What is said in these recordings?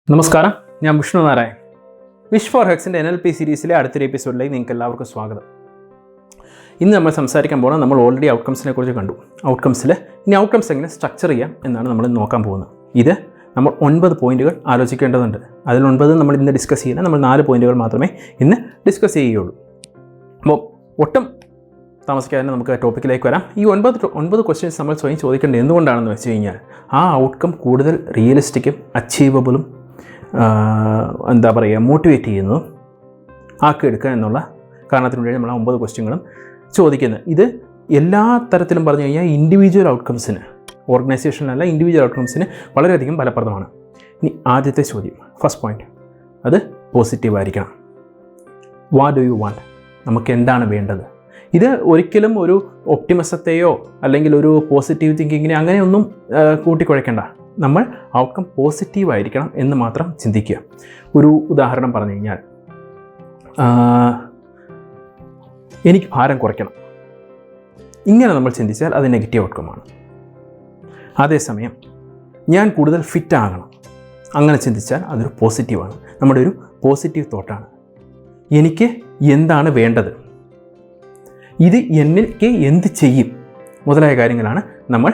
നമസ്കാരം, ഞാൻ Vishnu Narayan. Wish for ഹെക്സിൻ്റെ NLP സീരീസിലെ അടുത്തൊരു എപ്പിസോഡിലേക്ക് നിങ്ങൾക്ക് എല്ലാവർക്കും സ്വാഗതം. ഇന്ന് നമ്മൾ സംസാരിക്കാൻ പോകുന്നത്, നമ്മൾ ഓൾറെഡി ഔട്ട്കംസിനെ കുറിച്ച് കണ്ടു. ഇനി ഔട്ട്കംസ് എങ്ങനെ സ്ട്രക്ചർ ചെയ്യാം എന്നാണ് നമ്മൾ നോക്കാൻ പോകുന്നത്. ഇത് നമ്മൾ 9 പോയിൻറ്റുകൾ ആലോചിക്കേണ്ടതുണ്ട്. അതിൽ 9 നമ്മൾ ഇന്ന് ഡിസ്കസ് ചെയ്യില്ല. നമ്മൾ 4 പോയിൻറ്റുകൾ മാത്രമേ ഇന്ന് ഡിസ്കസ് ചെയ്യുകയുള്ളൂ. അപ്പോൾ ഒട്ടും താമസിക്കാതെ നമുക്ക് ടോപ്പിക്കിലേക്ക് വരാം. ഈ 9 ക്വസ്റ്റ്യൻസ് നമ്മൾ സ്വയം ചോദിക്കേണ്ടത് എന്തുകൊണ്ടാണെന്ന് വെച്ച് കഴിഞ്ഞാൽ, ആ ഔട്ട്കം കൂടുതൽ റിയലിസ്റ്റിക്കും അച്ചീവബിളും മോട്ടിവേറ്റ് ചെയ്യുന്നതും ആക്കിയെടുക്കുക എന്നുള്ള കാരണത്തിന് വേണ്ടി നമ്മൾ 9 ക്വസ്റ്റ്യനുകളും ചോദിക്കുന്നത്. ഇത് എല്ലാ തരത്തിലും പറഞ്ഞു കഴിഞ്ഞാൽ ഇൻഡിവിജ്വൽ ഔട്ട്കംസിന്, ഓർഗനൈസേഷനിലല്ല ഇൻഡിവിജ്വൽ ഔട്ട്കംസിന് വളരെയധികം ഫലപ്രദമാണ്. ഇനി ആദ്യത്തെ ചോദ്യം, ഫസ്റ്റ് പോയിന്റ്, അത് പോസിറ്റീവായിരിക്കണം. What do you want? നമുക്ക് എന്താണ് വേണ്ടത്? ഇത് ഒരിക്കലും ഒരു ഒപ്റ്റിമിസത്തെയോ അല്ലെങ്കിൽ ഒരു പോസിറ്റീവ് തിങ്കിങ്ങിനെ അങ്ങനെയൊന്നും കൂട്ടിക്കുഴയ്ക്കേണ്ട. നമ്മൾ ഔട്ട്കം പോസിറ്റീവായിരിക്കണം എന്ന് മാത്രം ചിന്തിക്കുക. ഒരു ഉദാഹരണം പറഞ്ഞു കഴിഞ്ഞാൽ, എനിക്ക് ഭാരം കുറയ്ക്കണം, ഇങ്ങനെ നമ്മൾ ചിന്തിച്ചാൽ അത് നെഗറ്റീവ് ഔട്ട്കമാണ്. അതേസമയം ഞാൻ കൂടുതൽ ഫിറ്റ് ആകണം, അങ്ങനെ ചിന്തിച്ചാൽ അതൊരു പോസിറ്റീവാണ്. നമ്മുടെ ഒരു പോസിറ്റീവ് തോട്ടാണ്. എനിക്ക് എന്താണ് വേണ്ടത്, ഇത് എനിക്ക് എന്ത് ചെയ്യും മുതലായ കാര്യങ്ങളാണ് നമ്മൾ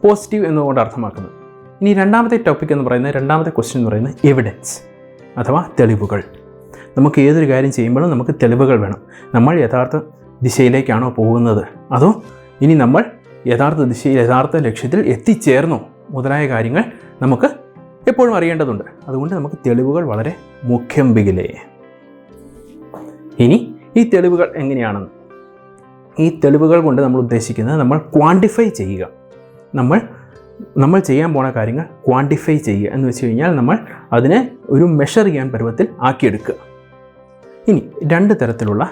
പോസിറ്റീവ് എന്നുകൊണ്ട് അർത്ഥമാക്കുന്നത്. ഇനി രണ്ടാമത്തെ ടോപ്പിക് എന്ന് പറയുന്നത്, രണ്ടാമത്തെ ക്വസ്റ്റ്യൻ എന്ന് പറയുന്നത് എവിഡൻസ് അഥവാ തെളിവുകൾ. നമുക്ക് ഏതൊരു കാര്യം ചെയ്യുമ്പോഴും നമുക്ക് തെളിവുകൾ വേണം. നമ്മൾ യഥാർത്ഥ ദിശയിലേക്കാണോ പോകുന്നത്, അതോ ഇനി നമ്മൾ യഥാർത്ഥ ദിശയിൽ യഥാർത്ഥ ലക്ഷ്യത്തിൽ എത്തിച്ചേർന്നോ മുതലായ കാര്യങ്ങൾ നമുക്ക് എപ്പോഴും അറിയേണ്ടതുണ്ട്. അതുകൊണ്ട് നമുക്ക് തെളിവുകൾ വളരെ മുഖ്യം ബിഗിലേ. ഇനി ഈ തെളിവുകൾ എങ്ങനെയാണെന്ന്, ഈ തെളിവുകൾ കൊണ്ട് നമ്മൾ ഉദ്ദേശിക്കുന്നത്, നമ്മൾ ക്വാണ്ടിഫൈ ചെയ്യുക. നമ്മൾ ചെയ്യാൻ പോണ കാര്യങ്ങൾ ക്വാണ്ടിഫൈ ചെയ്യുക എന്ന് വെച്ച് കഴിഞ്ഞാൽ നമ്മൾ അതിനെ ഒരു മെഷർ ചെയ്യാൻ പരുവത്തിൽ ആക്കിയെടുക്കുക. ഇനി 2 തരത്തിലുള്ള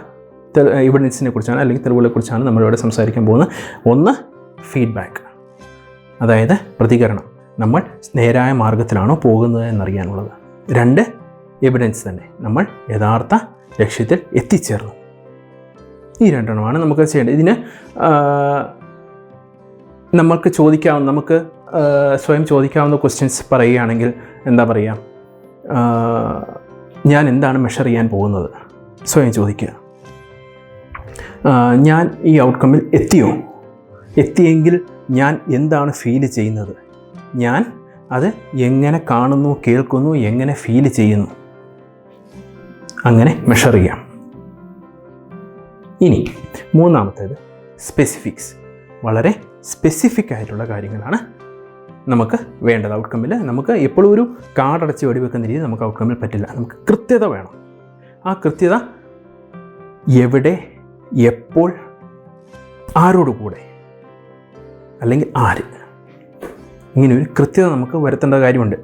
എവിഡൻസിനെ കുറിച്ചാണ് അല്ലെങ്കിൽ തെളിവുകളെ കുറിച്ചാണ് നമ്മളിവിടെ സംസാരിക്കാൻ പോകുന്നത്. ഒന്ന്, ഫീഡ്ബാക്ക്, അതായത് പ്രതികരണം, നമ്മൾ നേരായ മാർഗത്തിലാണോ പോകുന്നത് എന്നറിയാനുള്ളത്. 2, എവിഡൻസ് തന്നെ, നമ്മൾ യഥാർത്ഥ ലക്ഷ്യത്തിൽ എത്തിച്ചേർന്നു. ഈ 2 എണ്ണമാണ് നമുക്ക് ചെയ്യേണ്ടത്. ഇതിന് നമുക്ക് സ്വയം ചോദിക്കാവുന്ന ക്വസ്റ്റ്യൻസ് പറയുകയാണെങ്കിൽ, എന്താ പറയുക, ഞാൻ എന്താണ് മെഷർ ചെയ്യാൻ പോകുന്നത് സ്വയം ചോദിക്കുക. ഞാൻ ഈ ഔട്ട്കമ്മിൽ എത്തിയെങ്കിൽ ഞാൻ എന്താണ് ഫീൽ ചെയ്യുന്നത്, ഞാൻ അത് എങ്ങനെ കാണുന്നു, കേൾക്കുന്നു, എങ്ങനെ ഫീൽ ചെയ്യുന്നു, അങ്ങനെ മെഷർ ചെയ്യാം. ഇനി മൂന്നാമത്തേത് സ്പെസിഫിക്സ്. വളരെ സ്പെസിഫിക് ആയിട്ടുള്ള കാര്യങ്ങളാണ് നമുക്ക് വേണ്ടത് ഔട്ട്കമ്മിൽ. നമുക്ക് എപ്പോഴും ഒരു കാർഡടച്ച് വെടിവെക്കുന്ന രീതി നമുക്ക് ഔട്ട്കമ്മിൽ പറ്റില്ല. നമുക്ക് കൃത്യത വേണം. ആ കൃത്യത എവിടെ, എപ്പോൾ, ആരോട് കൂടെ, അല്ലെങ്കിൽ ആര്, ഇങ്ങനെ ഒരു കൃത്യത നമുക്ക് വരുത്തേണ്ട കാര്യമുണ്ട്.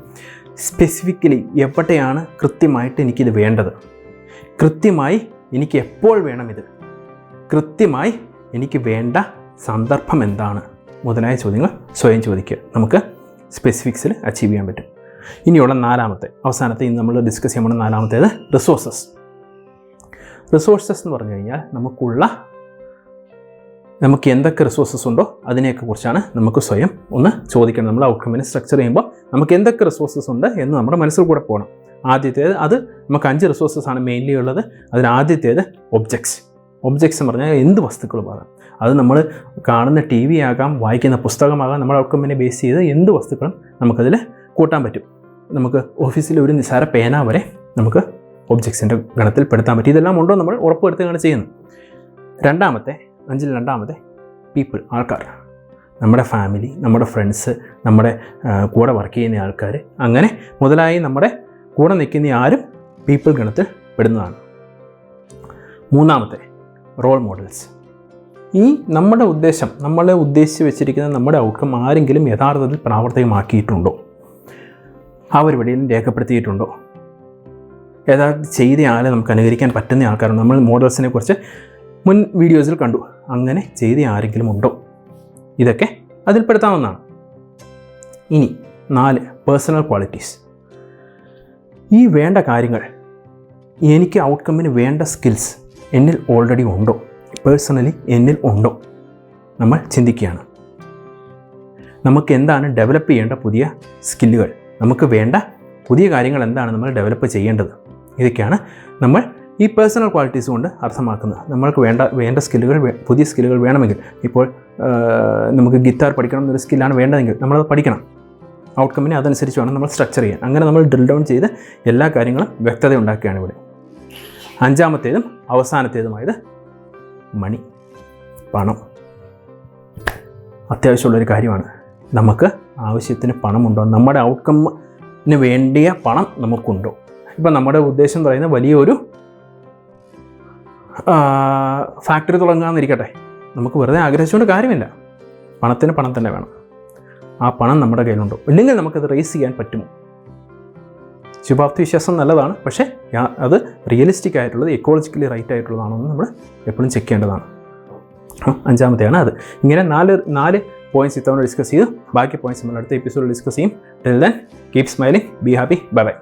സ്പെസിഫിക്കലി എവിടെയാണ് കൃത്യമായിട്ട് എനിക്കിത് വേണ്ടത്, കൃത്യമായി എനിക്ക് എപ്പോൾ വേണം ഇത്, കൃത്യമായി എനിക്ക് വേണ്ട സന്ദർഭം എന്താണ് മുതലായ ചോദ്യങ്ങൾ സ്വയം ചോദിക്കുക. നമുക്ക് സ്പെസിഫിക്സിൽ അച്ചീവ് ചെയ്യാൻ പറ്റും. ഇനിയുള്ള അവസാനത്തെ ഇന്ന് നമ്മൾ ഡിസ്കസ് ചെയ്യാൻ പോകുന്ന 4-ാമത്തേത് റിസോഴ്സസ്. റിസോഴ്സസ് എന്ന് പറഞ്ഞു കഴിഞ്ഞാൽ നമുക്ക് എന്തൊക്കെ റിസോഴ്സസ് ഉണ്ടോ അതിനെയൊക്കെ കുറിച്ചാണ് നമുക്ക് സ്വയം ഒന്ന് ചോദിക്കണം. നമ്മൾ ഔട്ട്കമ്മിനെ സ്ട്രക്ചർ ചെയ്യുമ്പോൾ നമുക്ക് എന്തൊക്കെ റിസോഴ്സസ് ഉണ്ട് എന്ന് നമ്മുടെ മനസ്സിൽ കൂടെ പോകണം. ആദ്യത്തേത്, അത് നമുക്ക് 5 റിസോഴ്സസ് ആണ് മെയിൻലി ഉള്ളത്. അതിൽ ആദ്യത്തേത് ഒബ്ജക്ട്സ് എന്ന് പറഞ്ഞാൽ എന്ത് വസ്തുക്കളും ആകാം. അത് നമ്മൾ കാണുന്ന TV ആകാം, വായിക്കുന്ന പുസ്തകമാകാം. നമ്മുടെ ഔട്ട്കമ്മിനെ ബേസ് ചെയ്ത് എന്ത് വസ്തുക്കളും നമുക്കതിൽ കൂട്ടാൻ പറ്റും. നമുക്ക് ഓഫീസിൽ ഒരു നിസ്സാര പേന വരെ നമുക്ക് ഒബ്ജക്ട്സിൻ്റെ ഗണത്തിൽ പെടുത്താൻ പറ്റും. ഇതെല്ലാം ഉണ്ടോ നമ്മൾ ഉറപ്പുവരുത്തുകയാണ് ചെയ്യുന്നത്. 5-ൽ പീപ്പിൾ, ആൾക്കാർ, നമ്മുടെ ഫാമിലി, നമ്മുടെ ഫ്രണ്ട്സ്, നമ്മുടെ കൂടെ വർക്ക് ചെയ്യുന്ന ആൾക്കാർ, അങ്ങനെ മുതലായി നമ്മുടെ കൂടെ നിൽക്കുന്ന ആരും പീപ്പിൾ ഗണത്തിൽ പെടുന്നതാണ്. 3-ാമത്തെ റോൾ മോഡൽസ്. ഈ നമ്മളെ ഉദ്ദേശിച്ച് വെച്ചിരിക്കുന്ന നമ്മുടെ ഔട്ട്കം ആരെങ്കിലും യഥാർത്ഥത്തിൽ പ്രാവർത്തികമാക്കിയിട്ടുണ്ടോ, അവരിവിടെയും രേഖപ്പെടുത്തിയിട്ടുണ്ടോ, യഥാർത്ഥത്തിൽ ചെയ്ത ആളെ നമുക്ക് അനുകരിക്കാൻ പറ്റുന്ന ആൾക്കാരുണ്ട്. നമ്മൾ മോഡൽസിനെ കുറിച്ച് മുൻ വീഡിയോസിൽ കണ്ടു. അങ്ങനെ ചെയ്ത ആരെങ്കിലും ഉണ്ടോ, ഇതൊക്കെ അതിൽപ്പെടുത്താവുന്നതാണ്. ഇനി 4, പേഴ്സണൽ ക്വാളിറ്റീസ്. ഈ വേണ്ട കാര്യങ്ങൾ, എനിക്ക് ഔട്ട്കമ്മിന് വേണ്ട സ്കിൽസ് എന്നിൽ ഓൾറെഡി ഉണ്ടോ, പേഴ്സണലി എന്നിൽ ഉണ്ടോ, നമ്മൾ ചിന്തിക്കുകയാണ്. നമുക്ക് എന്താണ് ഡെവലപ്പ് ചെയ്യേണ്ട പുതിയ സ്കില്ലുകൾ, നമുക്ക് വേണ്ട പുതിയ കാര്യങ്ങൾ എന്താണ് നമ്മൾ ഡെവലപ്പ് ചെയ്യേണ്ടത്. ഇതൊക്കെയാണ് നമ്മൾ ഈ പേഴ്സണൽ ക്വാളിറ്റീസ് കൊണ്ട് അർത്ഥമാക്കുന്നത്. നമ്മൾക്ക് വേണ്ട സ്കില്ലുകൾ, പുതിയ സ്കില്ലുകൾ വേണമെങ്കിൽ, ഇപ്പോൾ നമുക്ക് ഗിത്താർ പഠിക്കണം എന്നൊരു സ്കില്ലാണ് വേണ്ടതെങ്കിൽ നമ്മളത് പഠിക്കണം. ഔട്ട്കമ്മിനെ അതനുസരിച്ച് വേണം നമ്മൾ സ്ട്രക്ചർ ചെയ്യാൻ. അങ്ങനെ നമ്മൾ ഡ്രിൽ ഡൗൺ ചെയ്ത് എല്ലാ കാര്യങ്ങളും വ്യക്തത ഉണ്ടാക്കുകയാണ് ഇവിടെ. അഞ്ചാമത്തേതും അവസാനത്തേതുമായത് മണി, പണം. അത്യാവശ്യമുള്ളൊരു കാര്യമാണ്. നമുക്ക് ആവശ്യത്തിന് പണമുണ്ടോ, നമ്മുടെ ഔട്ട്കമ്മിന് വേണ്ടിയ പണം നമുക്കുണ്ടോ. ഇപ്പം നമ്മുടെ ഉദ്ദേശം എന്ന് പറയുന്നത് വലിയൊരു ഫാക്ടറി തുടങ്ങാമെന്നിരിക്കട്ടെ, നമുക്ക് വെറുതെ ആഗ്രഹിച്ചുകൊണ്ട് കാര്യമില്ല. പണത്തിന് പണം തന്നെ വേണം. ആ പണം നമ്മുടെ കയ്യിലുണ്ടോ, ഇല്ലെങ്കിൽ നമുക്കത് റേസ് ചെയ്യാൻ പറ്റുമോ. ശുഭാപ്തി വിശ്വാസം നല്ലതാണ്, പക്ഷേ അത് റിയലിസ്റ്റിക് ആയിട്ടുള്ളത്, എക്കോളജിക്കലി റൈറ്റ് ആയിട്ടുള്ളതാണോ എന്ന് നമ്മൾ എപ്പോഴും ചെക്ക് ചെയ്യേണ്ടതാണ്. അഞ്ചാമത്തെയാണ് അത്. ഇങ്ങനെ നാല് പോയിന്റ്സ് ഇത്തവണ ഡിസ്കസ് ചെയ്തു. ബാക്കി പോയിന്റ്സ് നമ്മൾ അടുത്ത എപ്പിസോഡിൽ ഡിസ്കസ് ചെയ്യും. Till then keep smiling, be happy, bye bye.